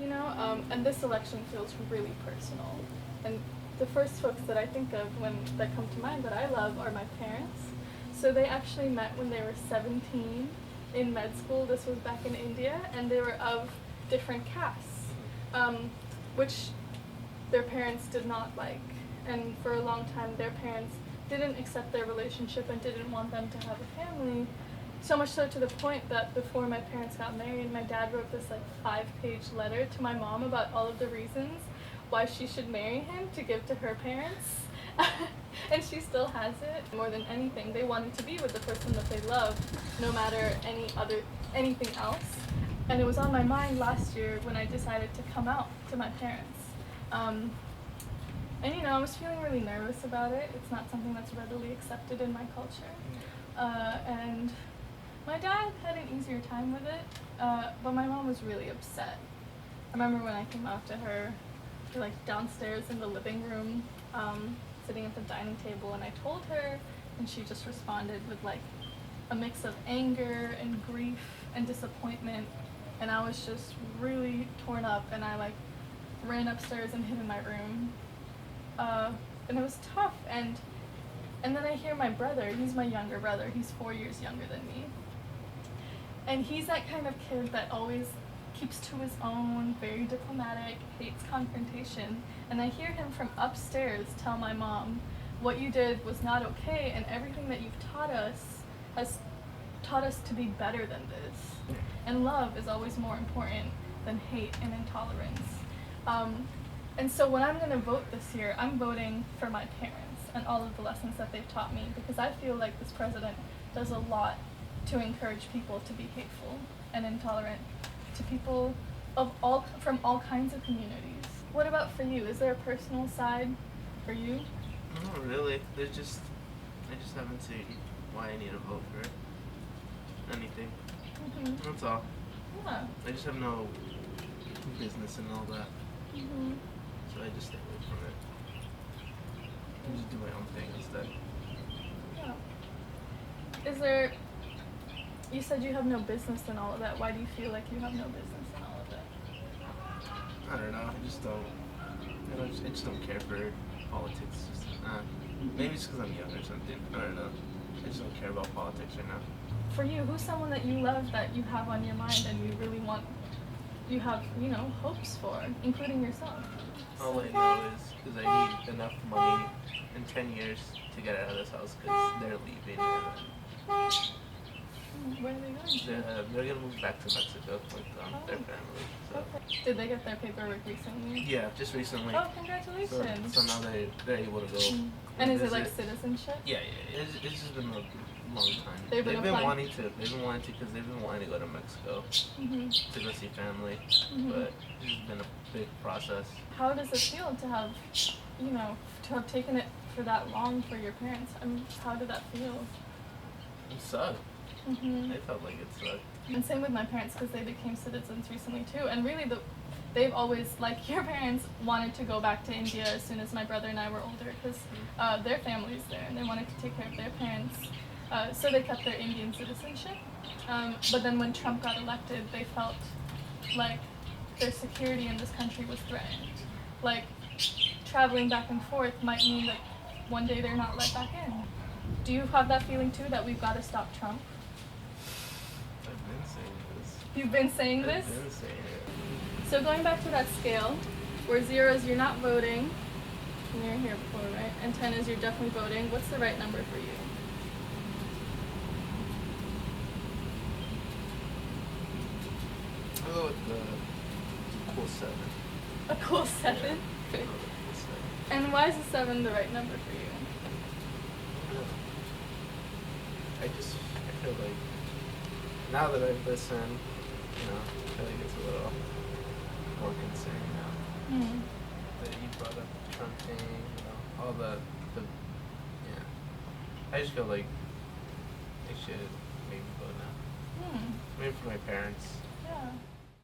And this election feels really personal. And the first folks that I think of that come to mind that I love are my parents. So they actually met when they were 17 in med school. This was back in India, and they were of different castes, which their parents did not like. And for a long time, their parents didn't accept their relationship and didn't want them to have a family. So much so to the point that before my parents got married, my dad wrote this 5-page letter to my mom about all of the reasons why she should marry him to give to her parents. And she still has it. More than anything, they wanted to be with the person that they love, no matter anything else. And it was on my mind last year when I decided to come out to my parents. I was feeling really nervous about it. It's not something that's readily accepted in my culture. And my dad had an easier time with it, but my mom was really upset. I remember when I came out to her, we're downstairs in the living room, sitting at the dining table, and I told her, and she just responded with a mix of anger and grief and disappointment, and I was just really torn up, and I ran upstairs and hid in my room, and it was tough. And then I hear my brother. He's my younger brother. He's 4 years younger than me. And he's that kind of kid that always keeps to his own, very diplomatic, hates confrontation. And I hear him from upstairs tell my mom, what you did was not okay, and everything that you've taught us has taught us to be better than this. And love is always more important than hate and intolerance. And so when I'm going to vote this year, I'm voting for my parents and all of the lessons that they've taught me, because I feel like this president does a lot to encourage people to be hateful and intolerant to people from all kinds of communities. What about for you? Is there a personal side for you? Not really. I just haven't seen why I need to vote for anything. Mm-hmm. That's all. Yeah. I just have no business in all that. Mm-hmm. So I just stay away from it. I just do my own thing instead. Yeah. You said you have no business in all of that. Why do you feel like you have no business in all of it? I don't know. I just don't care for politics. Maybe it's because I'm young or something. I don't know. I just don't care about politics right now. For you, who's someone that you love that you have on your mind and you really you have hopes for, including yourself? All I know is because I need enough money in 10 years to get out of this house because they're leaving. Where are they going? They're gonna move back to Mexico with their family. So. Okay. Did they get their paperwork recently? Yeah, just recently. Oh, congratulations! So now they're able to go. And is it citizenship? Yeah. It's just been a long time. They've been wanting to because they've been wanting to go to Mexico to go see family, but it's been a big process. How does it feel to have, to have taken it for that long for your parents? How did that feel? It sucked. I felt like it sucked. And same with my parents, because they became citizens recently too. And really, they've always, like your parents, wanted to go back to India as soon as my brother and I were older, because their family's there and they wanted to take care of their parents. So they kept their Indian citizenship. But then when Trump got elected, they felt like their security in this country was threatened. Like, traveling back and forth might mean that one day they're not let back in. Do you have that feeling too, that we've got to stop Trump? I've been saying this. You've been saying this? I've been saying it. So going back to that scale, where 0 is you're not voting, and you're here before, right? And 10 is you're definitely voting. What's the right number for you? I'll go with the cool 7. A cool 7? Yeah. Okay. And why is a 7 the right number for you? I feel like now that I've listened, I feel like it's a little more concerning now. That you brought up the Trump thing, all the I just feel like I should maybe vote now. Maybe for my parents. Yeah.